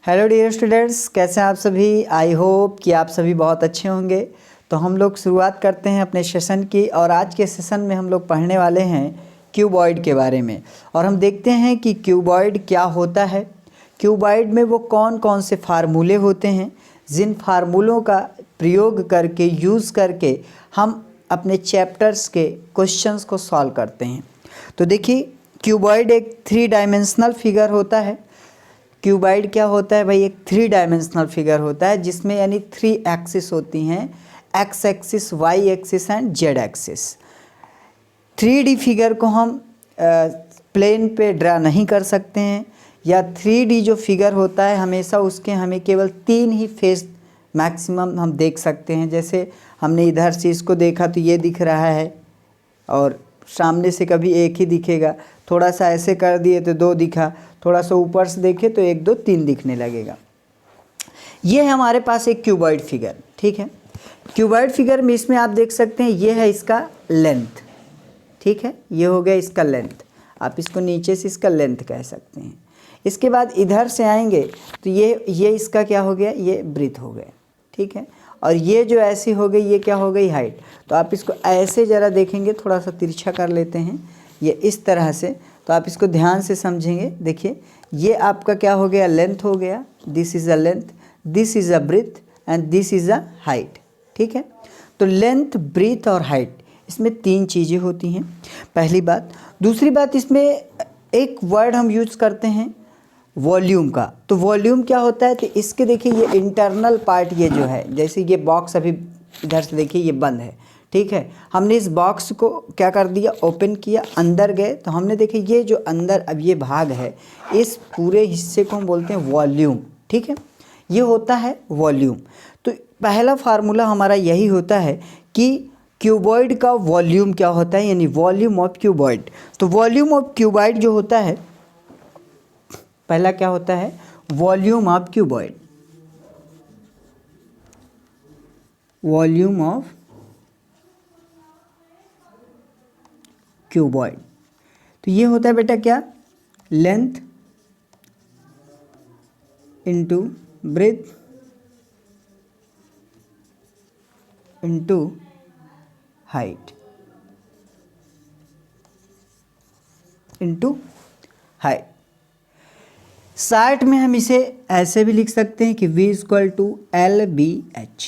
Hello dear students, कैसे हैं आप सभी। आई होप कि आप सभी बहुत अच्छे होंगे। तो हम लोग शुरुआत करते हैं अपने सेशन की। और आज के सेशन में हम लोग पढ़ने वाले हैं क्यूबॉइड के बारे में। और हम देखते हैं कि क्यूबॉइड क्या होता है, क्यूबॉइड में वो कौन कौन से फार्मूले होते हैं, जिन फार्मूलों का प्रयोग करके यूज़ करके हम अपने चैप्टर्स के क्वेश्चंस को सॉल्व करते हैं। तो देखिए, क्यूबॉइड एक 3 डायमेंशनल फिगर होता है। क्यूबॉइड क्या होता है भाई? एक 3 डायमेंशनल फिगर होता है जिसमें यानी 3 एक्सिस होती हैं, X axis, Y axis and Z axis. 3D figure को हम प्लेन पे ड्रा नहीं कर सकते हैं, या 3D जो फिगर होता है हमेशा उसके हमें केवल 3 ही फेस मैक्सिमम हम देख सकते हैं। जैसे हमने इधर से इसको देखा तो ये दिख रहा है, और सामने से कभी एक ही दिखेगा। थोड़ा सा ऐसे कर दिए तो 2 दिखा, थोड़ा सा ऊपर से देखे तो 1 2 3 दिखने लगेगा। ये है हमारे पास एक क्यूबॉइड फिगर, ठीक है। क्यूबॉइड फिगर में इसमें आप देख सकते हैं ये है इसका लेंथ, ठीक है। ये हो गया इसका लेंथ, आप इसको नीचे से इसका लेंथ कह सकते हैं। इसके बाद इधर से आएंगे तो ये इसका क्या हो गया, ये ब्रीथ हो गया, ठीक है। और ये जो ऐसी हो गई, ये क्या हो गई, हाइट। तो आप इसको ऐसे ज़रा देखेंगे, थोड़ा सा तिरछा कर लेते हैं, ये इस तरह से। तो आप इसको ध्यान से समझेंगे। देखिए, ये आपका क्या हो गया, लेंथ हो गया। This is a length, this is a breadth and this is a height, ठीक है। तो लेंथ, ब्रीथ और हाइट, इसमें 3 चीज़ें होती हैं, पहली बात। दूसरी बात, इसमें एक वर्ड हम यूज़ करते हैं वॉल्यूम का। तो वॉल्यूम क्या होता है, तो इसके देखिए ये इंटरनल पार्ट, ये जो है, जैसे ये बॉक्स अभी इधर से देखिए ये बंद है, ठीक है। हमने इस बॉक्स को क्या कर दिया, ओपन किया, अंदर गए तो हमने देखिए ये जो अंदर अब ये भाग है, इस पूरे हिस्से को हम बोलते हैं वॉल्यूम, ठीक है। ये होता है वॉल्यूम। तो पहला फार्मूला हमारा यही होता है कि क्यूबॉइड का वॉल्यूम क्या होता है, यानी वॉल्यूम ऑफ क्यूबॉइड। तो वॉल्यूम ऑफ क्यूबॉइड जो होता है, पहला क्या होता है, volume of cuboid, volume of cuboid. तो ये होता है बेटा क्या, length into breadth into height into height. Short में हम इसे ऐसे भी लिख सकते हैं कि V इक्वल टू LBH।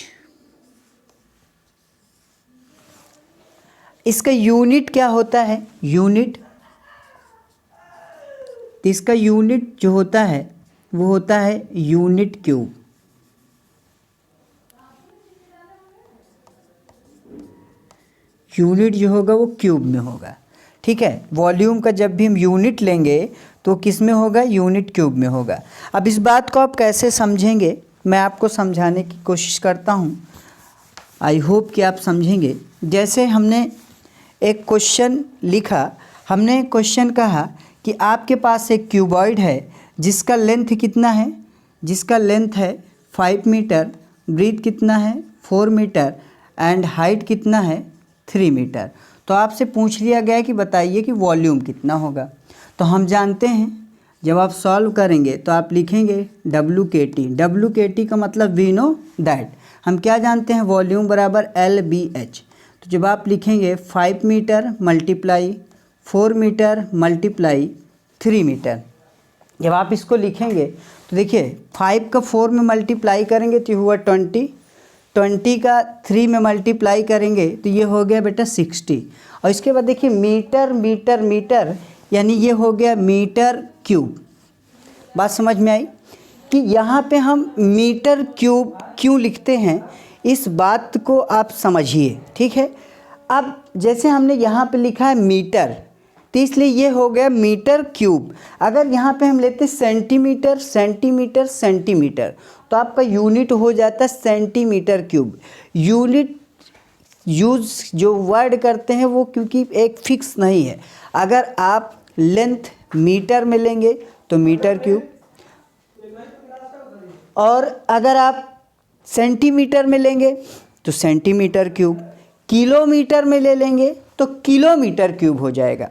इसका यूनिट क्या होता है, यूनिट, तो इसका यूनिट जो होता है वो होता है यूनिट क्यूब। यूनिट जो होगा वो क्यूब में होगा, ठीक है। वॉल्यूम का जब भी हम यूनिट लेंगे तो किस में होगा, यूनिट क्यूब में होगा। अब इस बात को आप कैसे समझेंगे, मैं आपको समझाने की कोशिश करता हूँ। आई होप कि आप समझेंगे। जैसे हमने एक क्वेश्चन लिखा, हमने क्वेश्चन कहा कि आपके पास एक क्यूबॉइड है जिसका लेंथ कितना है, जिसका लेंथ है 5 मीटर, ब्रीथ कितना है 4 मीटर एंड हाइट कितना है 3 मीटर। तो आपसे पूछ लिया गया कि बताइए कि वॉल्यूम कितना होगा। तो हम जानते हैं, जब आप सॉल्व करेंगे तो आप लिखेंगे WKT। WKT का मतलब वी नो दैट, हम क्या जानते हैं, वॉल्यूम बराबर LBH। तो जब आप लिखेंगे 5 metre multiply 4 metre multiply 3 metre, जब आप इसको लिखेंगे तो देखिए 5 का 4 में मल्टीप्लाई करेंगे तो ये हुआ 20, 20 का 3 में मल्टीप्लाई करेंगे तो ये हो गया बेटा 60। और इसके बाद देखिए मीटर मीटर मीटर, यानी ये हो गया मीटर क्यूब। बात समझ में आई कि यहाँ पे हम मीटर क्यूब क्यों लिखते हैं, इस बात को आप समझिए, ठीक है। अब जैसे हमने यहाँ पे लिखा है मीटर, तो इसलिए ये हो गया मीटर क्यूब। अगर यहाँ पे हम लेते सेंटीमीटर सेंटीमीटर सेंटीमीटर, तो आपका यूनिट हो जाता है सेंटीमीटर क्यूब। यूनिट यूज़ जो वर्ड करते हैं वो क्योंकि एक फिक्स नहीं है। अगर आप लेंथ मीटर में लेंगे तो मीटर क्यूब, और अगर आप सेंटीमीटर में लेंगे तो सेंटीमीटर क्यूब, किलोमीटर में ले लेंगे तो किलोमीटर क्यूब हो जाएगा।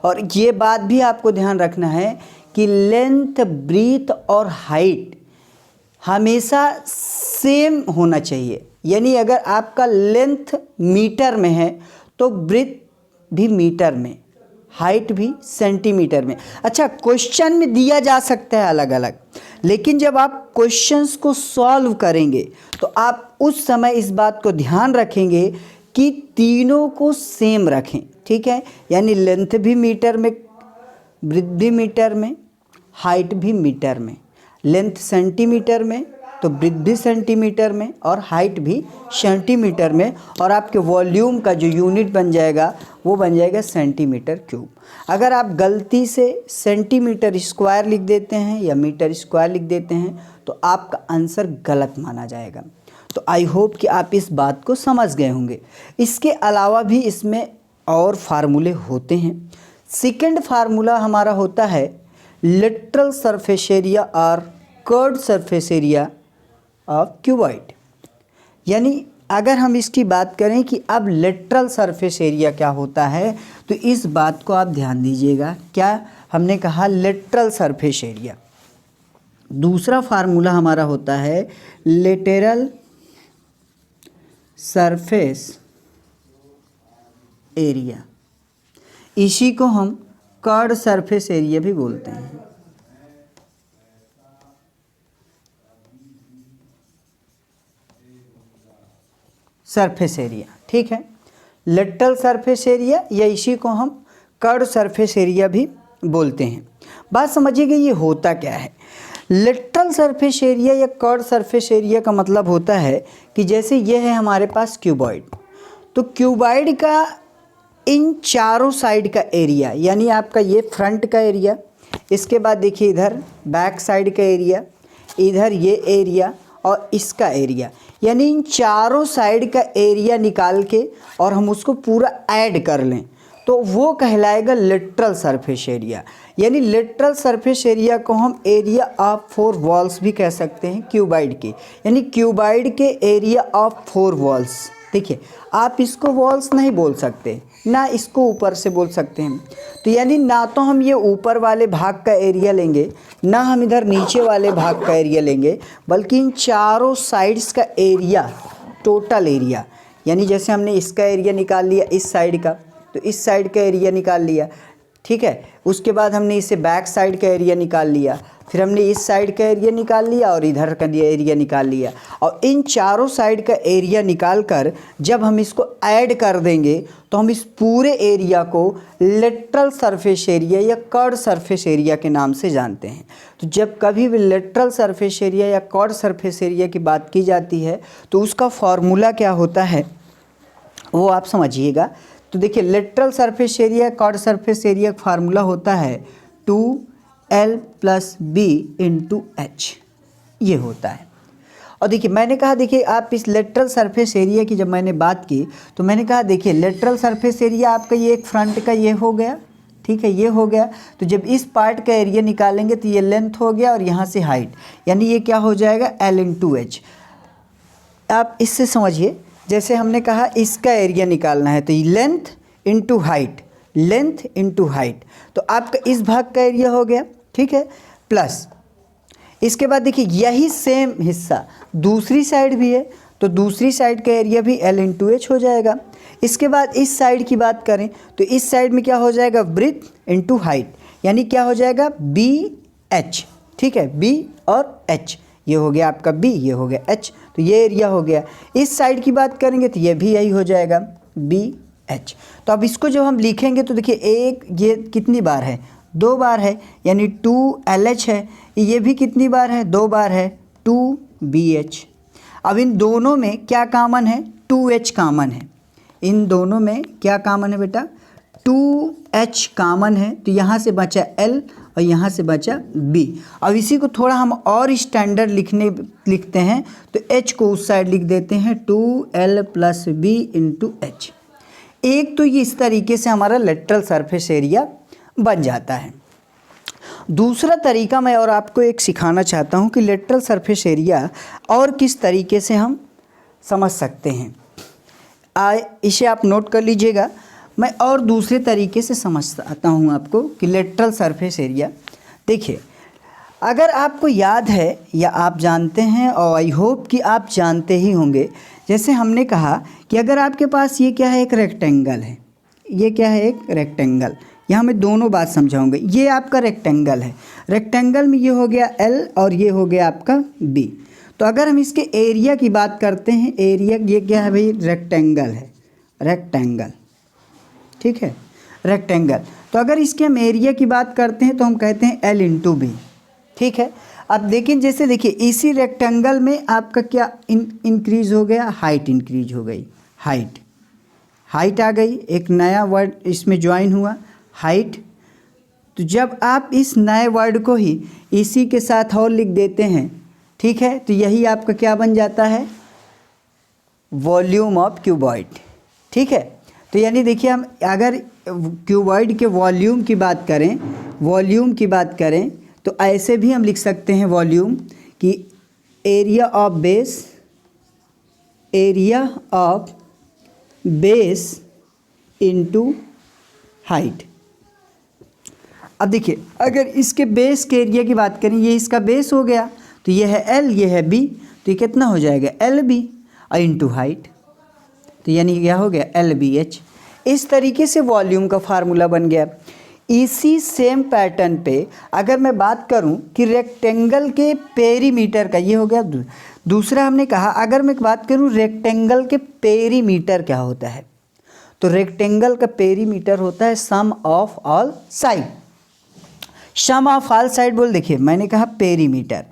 और ये बात भी आपको ध्यान रखना है कि लेंथ, ब्रीथ और हाइट हमेशा सेम होना चाहिए। यानी अगर आपका लेंथ मीटर में है तो ब्रेथ भी मीटर में, हाइट भी सेंटीमीटर में। अच्छा, क्वेश्चन में दिया जा सकता है अलग अलग, लेकिन जब आप क्वेश्चंस को सॉल्व करेंगे तो आप उस समय इस बात को ध्यान रखेंगे कि तीनों को सेम रखें। ठीक है, यानी लेंथ भी मीटर में, ब्रेथ भी मीटर में, हाइट भी मीटर में। लेंथ सेंटीमीटर में तो ब्रेथ भी सेंटीमीटर में और हाइट भी सेंटीमीटर में, और आपके वॉल्यूम का जो यूनिट बन जाएगा वो बन जाएगा सेंटीमीटर क्यूब। अगर आप गलती से सेंटीमीटर स्क्वायर लिख देते हैं या मीटर स्क्वायर लिख देते हैं तो आपका आंसर गलत माना जाएगा। तो आई होप कि आप इस बात को समझ गए होंगे। इसके अलावा भी इसमें और फार्मूले होते हैं। सेकंड फार्मूला हमारा होता है लेटरल सरफेस एरिया और curved surface area of cuboid. यानी अगर हम इसकी बात करें कि अब लेटरल सरफेस एरिया क्या होता है, तो इस बात को आप ध्यान दीजिएगा। क्या हमने कहा? Lateral surface area. दूसरा फार्मूला हमारा होता है लेटरल सरफेस एरिया। इसी को हम कर्व्ड सरफेस एरिया भी बोलते हैं। सरफेस एरिया, ठीक है। लेटरल सरफेस एरिया या इसी को हम कर्व्ड सरफेस एरिया भी बोलते हैं। बात समझिएगा ये होता क्या है। लेटरल सरफेस एरिया या कर्व्ड सरफेस एरिया का मतलब होता है कि जैसे ये है हमारे पास क्यूबॉइड, तो क्यूबॉइड का इन चारों साइड का एरिया, यानी आपका ये फ्रंट का एरिया, इसके बाद देखिए इधर बैक साइड का एरिया, इधर ये एरिया और इसका एरिया, यानी इन चारों साइड का एरिया निकाल के और हम उसको पूरा ऐड कर लें तो वो कहलाएगा लेटरल सरफेस एरिया। यानी लेटरल सरफेस एरिया को हम एरिया ऑफ 4 वॉल्स भी कह सकते हैं क्यूबॉइड के, यानी क्यूबॉइड के एरिया ऑफ 4 वॉल्स। देखिए, आप इसको वॉल्स नहीं बोल सकते, ना इसको ऊपर से बोल सकते हैं। तो यानी ना तो हम ये ऊपर वाले भाग का एरिया लेंगे, ना हम इधर नीचे वाले भाग का एरिया लेंगे, बल्कि इन चारों साइड्स का एरिया, टोटल एरिया। यानी जैसे हमने इसका एरिया निकाल लिया इस साइड का, तो इस साइड का एरिया निकाल लिया, ठीक है। उसके बाद हमने इसे बैक साइड का एरिया निकाल लिया, फिर हमने इस साइड का एरिया निकाल लिया और इधर का एरिया निकाल लिया, और इन चारों साइड का एरिया निकाल कर जब हम इसको ऐड कर देंगे तो हम इस पूरे एरिया को लेटरल सरफेस एरिया या कर्व्ड सरफेस एरिया के नाम से जानते हैं। तो जब कभी भी लेटरल सरफेस एरिया या कर्व्ड सरफेस एरिया की बात की जाती है तो उसका फॉर्मूला क्या होता है वो आप समझिएगा। तो देखिए, lateral surface area, curved surface area का फार्मूला होता है 2L + B × H, ये होता है। और देखिए मैंने कहा, देखिए आप इस लेटरल सरफेस एरिया की जब मैंने बात की तो मैंने कहा देखिए लेटरल सरफेस एरिया आपका ये एक फ्रंट का ये हो गया, ठीक है, ये हो गया। तो जब इस पार्ट का एरिया निकालेंगे तो ये लेंथ हो गया और यहाँ से हाइट, यानी ये क्या हो जाएगा L × H। आप इससे समझिए, जैसे हमने कहा इसका एरिया निकालना है तो length into height, length into height, तो आपका इस भाग का एरिया हो गया, ठीक है, प्लस इसके बाद देखिए यही सेम हिस्सा दूसरी साइड भी है तो दूसरी साइड का एरिया भी L × H हो जाएगा। इसके बाद इस साइड की बात करें तो इस साइड में क्या हो जाएगा, ब्रेथ इंटू हाइट, यानी क्या हो जाएगा BH, ठीक है, B और H, ये हो गया आपका B, ये हो गया H, तो ये एरिया हो गया। इस साइड की बात करेंगे तो ये भी यही हो जाएगा BH। तो अब इसको जब हम लिखेंगे तो देखिए एक ये कितनी बार है, 2 बार है, यानी 2LH है। ये भी कितनी बार है, 2 बार है, 2BH। अब इन दोनों में क्या कॉमन है, 2H कॉमन है। इन दोनों में क्या कॉमन है बेटा, 2H कॉमन है, तो यहाँ से बचा L और यहाँ से बचा B। अब इसी को थोड़ा हम और स्टैंडर्ड लिखते हैं तो H को उस साइड लिख देते हैं 2L + B × H। एक तो ये इस तरीके से हमारा लेटरल सरफेस एरिया बन जाता है। दूसरा तरीका मैं और आपको एक सिखाना चाहता हूँ कि लेटरल सरफेस एरिया और किस तरीके से हम समझ सकते हैं। इसे आप नोट कर लीजिएगा। मैं और दूसरे तरीके से समझाता हूँ आपको कि लेटरल सरफेस एरिया। देखिए, अगर आपको याद है या आप जानते हैं, और आई होप कि आप जानते ही होंगे, जैसे हमने कहा कि अगर आपके पास ये क्या है, एक रेक्टेंगल है, ये क्या है, एक रेक्टेंगल। यहाँ मैं दोनों बात समझाऊंगा। ये आपका रेक्टेंगल है, रेक्टेंगल में ये हो गया L और ये हो गया आपका B। तो अगर हम इसके एरिया की बात करते हैं, एरिया ये क्या है भाई, रेक्टेंगल है, रेक्टेंगल, ठीक है, रेक्टेंगल। तो अगर इसके हम एरिया की बात करते हैं तो हम कहते हैं L इंटू बी, ठीक है। अब देखिए, जैसे देखिए इसी रेक्टेंगल में आपका क्या इंक्रीज हो गया, हाइट इंक्रीज हो गई, हाइट आ गई, एक नया वर्ड इसमें ज्वाइन हुआ, हाइट। तो जब आप इस नए वर्ड को ही इसी के साथ और लिख देते हैं, ठीक है, तो यही आपका क्या बन जाता है, वॉल्यूम ऑफ क्यूबॉइड, ठीक है। तो यानी देखिए, हम अगर क्यूबॉइड के वॉल्यूम की बात करें, तो ऐसे भी हम लिख सकते हैं वॉल्यूम कि area of base into height. अब देखिए, अगर इसके बेस के एरिया की बात करें, ये इसका बेस हो गया, तो ये है L, ये है B, तो ये कितना हो जाएगा, LB इंटू हाइट। तो यानी क्या हो गया, LBH। इस तरीके से वॉल्यूम का फार्मूला बन गया। इसी सेम पैटर्न पे अगर मैं बात करूं कि रेक्टेंगल के पेरीमीटर का, ये हो गया दूसरा। हमने कहा अगर मैं बात करूं रेक्टेंगल के पेरीमीटर क्या होता है, तो रेक्टेंगल का पेरीमीटर होता है sum of all side. Sum of all side बोल, देखिए मैंने कहा पेरीमीटर,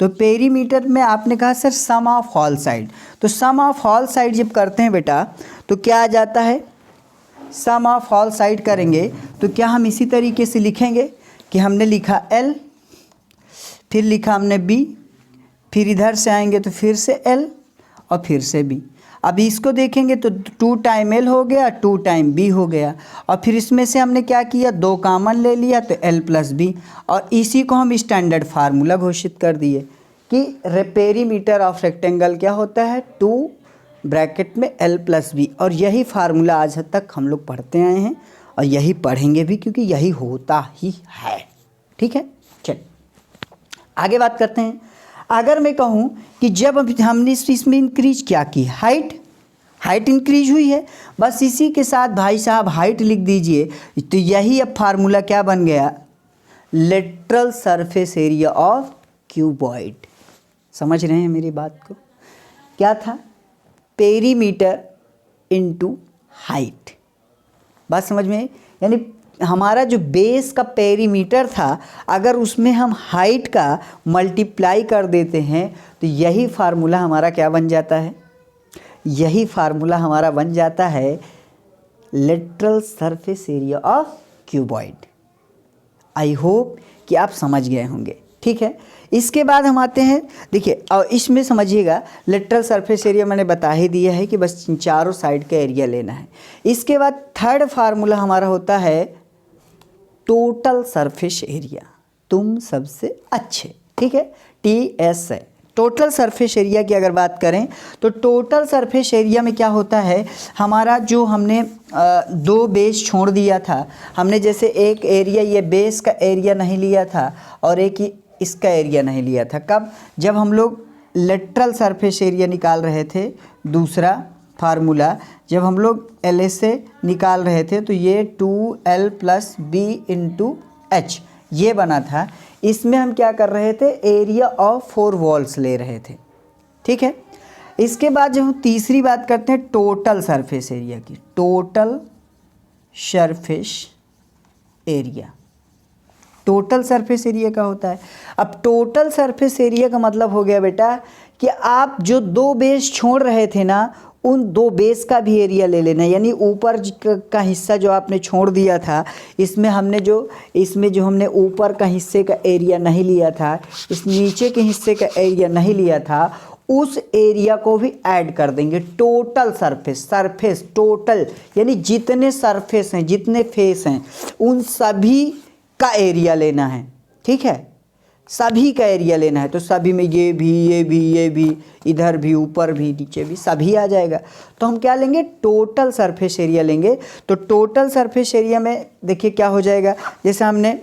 तो पेरीमीटर में आपने कहा sir sum of all side. तो सम ऑफ ऑल साइड जब करते हैं बेटा, तो क्या आ जाता है, सम ऑफ ऑल साइड करेंगे तो क्या हम इसी तरीके से लिखेंगे कि हमने लिखा L, फिर लिखा हमने B, फिर इधर से आएंगे तो फिर से L और फिर से B। अब इसको देखेंगे तो 2 टाइम L हो गया, 2 टाइम B हो गया, और फिर इसमें से हमने क्या किया, 2 कॉमन ले लिया तो L प्लस B, और इसी को हम स्टैंडर्ड फार्मूला घोषित कर दिए कि पेरीमीटर ऑफ रेक्टेंगल क्या होता है, 2 ब्रैकेट में L प्लस B। और यही फार्मूला आज तक हम लोग पढ़ते आए हैं और यही पढ़ेंगे भी, क्योंकि यही होता ही है, ठीक है। चल आगे बात करते हैं। अगर मैं कहूँ कि जब हमने इसमें इंक्रीज क्या की, हाइट इंक्रीज हुई है, बस इसी के साथ भाई साहब हाइट लिख दीजिए। तो यही अब फार्मूला क्या बन गया, lateral surface area of cuboid. समझ रहे हैं मेरी बात को, क्या था, पेरीमीटर इनटू हाइट। बात समझ में, यानी हमारा जो बेस का पेरीमीटर था, अगर उसमें हम हाइट का मल्टीप्लाई कर देते हैं तो यही फार्मूला हमारा क्या बन जाता है, यही फार्मूला हमारा बन जाता है lateral surface area of cuboid. I hope कि आप समझ गए होंगे, ठीक है। इसके बाद हम आते हैं, देखिए और इसमें समझिएगा, लेटरल सरफेस एरिया मैंने बता ही दिया है कि बस चारों साइड का एरिया लेना है। इसके बाद थर्ड फार्मूला हमारा होता है टोटल सरफेस एरिया, तुम सबसे अच्छे, ठीक है, TS है। टोटल सरफेस एरिया की अगर बात करें तो टोटल सरफेस एरिया में क्या होता है, हमारा जो हमने 2 बेस छोड़ दिया था, हमने जैसे एक एरिया ये बेस का एरिया नहीं लिया था और एक ही इसका एरिया नहीं लिया था। कब, जब हम लोग लेटरल सरफेस एरिया निकाल रहे थे, दूसरा फार्मूला जब हम लोग LSA निकाल रहे थे, तो ये 2L plus B into H ये बना था। इसमें हम क्या कर रहे थे, एरिया ऑफ 4 वॉल्स ले रहे थे, ठीक है। इसके बाद जब हम तीसरी बात करते हैं टोटल सरफेस एरिया की, total surface area, total surface area का होता है। अब टोटल सरफेस एरिया का मतलब हो गया बेटा कि आप जो 2 बेस छोड़ रहे थे ना, उन 2 बेस का भी एरिया ले लेना। यानी ऊपर का हिस्सा जो आपने छोड़ दिया था, इसमें जो हमने ऊपर का हिस्से का एरिया नहीं लिया था, इस नीचे के हिस्से का एरिया नहीं लिया था, उस एरिया को भी ऐड कर देंगे। टोटल सरफेस टोटल, यानी जितने सरफेस हैं, जितने फेस हैं, उन सभी का एरिया लेना है, ठीक है, सभी का एरिया लेना है। तो सभी में ये भी, इधर भी, ऊपर भी, नीचे भी, सभी आ जाएगा। तो हम क्या लेंगे, टोटल सरफेस एरिया लेंगे। तो टोटल सरफेस एरिया में देखिए क्या हो जाएगा, जैसे हमने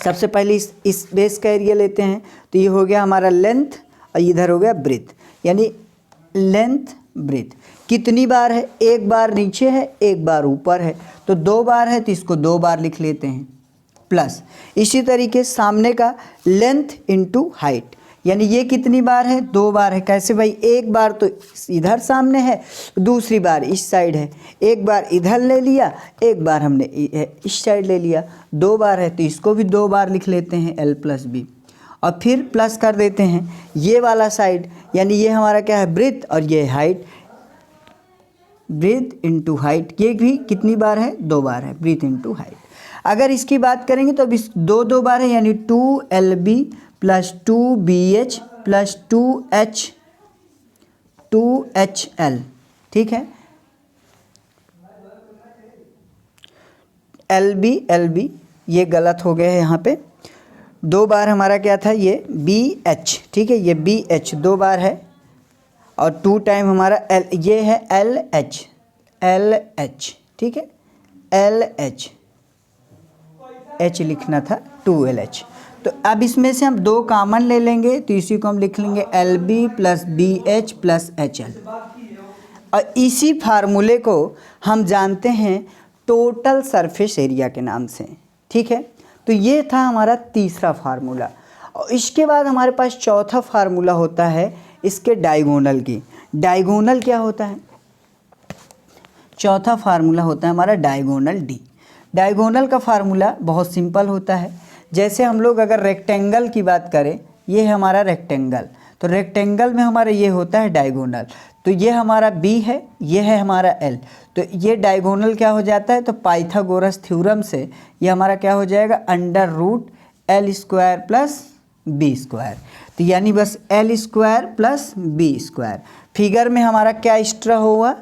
सबसे पहले इस बेस का एरिया लेते हैं, तो ये हो गया हमारा लेंथ और इधर हो गया ब्रेथ, यानी लेंथ ब्रेथ कितनी बार है, एक बार नीचे है एक बार ऊपर है, तो 2 बार है तो इसको 2 बार लिख लेते हैं, प्लस इसी तरीके सामने का लेंथ इनटू हाइट, यानी ये कितनी बार है, 2 बार है। कैसे भाई, एक बार तो इधर सामने है, दूसरी बार इस साइड है, एक बार इधर ले लिया, एक बार हमने इस साइड ले लिया, 2 बार है तो इसको भी 2 बार लिख लेते हैं L + B, और फिर प्लस कर देते हैं ये वाला साइड, यानी ये हमारा क्या है ब्रेथ और ये हाइट, ब्रेथ इनटू हाइट, ये भी कितनी बार है, 2 बार है, ब्रेथ इनटू हाइट। अगर इसकी बात करेंगे तो अब इस 2 बार है, यानी 2LB + 2BH + 2HL, ठीक है। LB ये गलत हो गया है यहाँ पे, 2 बार हमारा क्या था, ये BH, ठीक है, ये BH 2 बार है, और 2 टाइम हमारा ये है LH, ठीक है, LH, H लिखना था 2LH। तो अब इसमें से हम 2 कॉमन ले लेंगे, तो इसी को हम लिख लेंगे LB + BH + HL, और इसी फार्मूले को हम जानते हैं टोटल सरफेस एरिया के नाम से, ठीक है। तो ये था हमारा तीसरा फार्मूला, और इसके बाद हमारे पास चौथा फार्मूला होता है इसके डायगोनल की। डायगोनल क्या होता है, चौथा फार्मूला होता है हमारा डायगोनल D। डायगोनल का फार्मूला बहुत सिंपल होता है, जैसे हम लोग अगर रेक्टेंगल की बात करें, ये है हमारा रेक्टेंगल, तो रेक्टेंगल में हमारा ये होता है डायगोनल, तो ये हमारा B है, ये है हमारा L, तो ये डायगोनल क्या हो जाता है, तो पाइथागोरस थ्योरम से ये हमारा क्या हो जाएगा, √L² + B², तो यानी बस L² + B²। फिगर में हमारा क्या एक्स्ट्रा हुआ,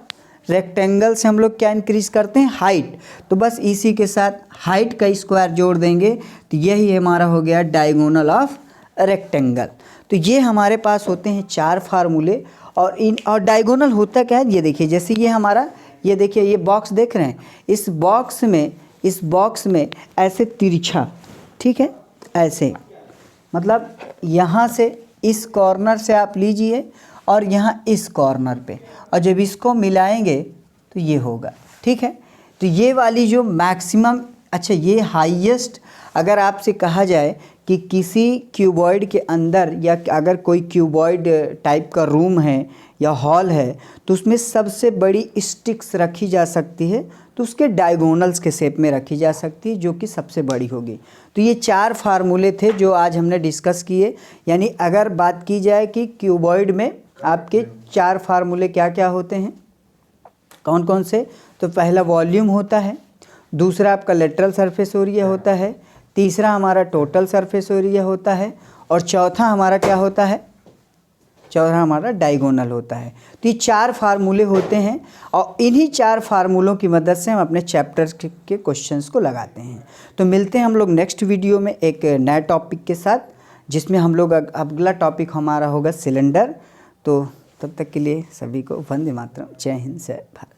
रेक्टेंगल से हम लोग क्या इंक्रीज करते हैं, हाइट, तो बस इसी के साथ हाइट का स्क्वायर जोड़ देंगे, तो यही हमारा हो गया डायगोनल ऑफ रेक्टेंगल। तो ये हमारे पास होते हैं 4 फार्मूले, और डायगोनल होता क्या है, ये देखिए, जैसे ये हमारा, ये देखिए ये बॉक्स देख रहे हैं, इस बॉक्स में ऐसे तिरछा, ठीक है, ऐसे, मतलब यहाँ से इस कॉर्नर से आप लीजिए और यहाँ इस कॉर्नर पे, और जब इसको मिलाएंगे तो ये होगा, ठीक है। तो ये वाली जो मैक्सिमम, अच्छा ये हाईएस्ट, अगर आपसे कहा जाए कि किसी क्यूबॉइड के अंदर, या अगर कोई क्यूबॉइड टाइप का रूम है या हॉल है, तो उसमें सबसे बड़ी स्टिक्स रखी जा सकती है, तो उसके डायगोनल्स के शेप में रखी जा सकती है, जो कि सबसे बड़ी होगी। तो ये 4 फार्मूले थे जो आज हमने डिस्कस किए, यानी अगर बात की जाए कि क्यूबॉइड में आपके 4 फार्मूले क्या क्या होते हैं, कौन कौन से, तो पहला वॉल्यूम होता है, दूसरा आपका लेटरल सरफेस एरिया होता है, तीसरा हमारा टोटल सरफेस एरिया होता है, और चौथा हमारा क्या होता है, चौथा हमारा डायगोनल होता है। तो ये 4 फार्मूले होते हैं, और इन्हीं 4 फार्मूलों की मदद से हम अपने चैप्टर के क्वेश्चंस को लगाते हैं। तो मिलते हैं हम लोग नेक्स्ट वीडियो में एक नए टॉपिक के साथ, जिसमें हम लोग अगला टॉपिक हमारा होगा सिलेंडर। तो तब तक के लिए सभी को वंदे मातरम, जय हिंद, जय भारत।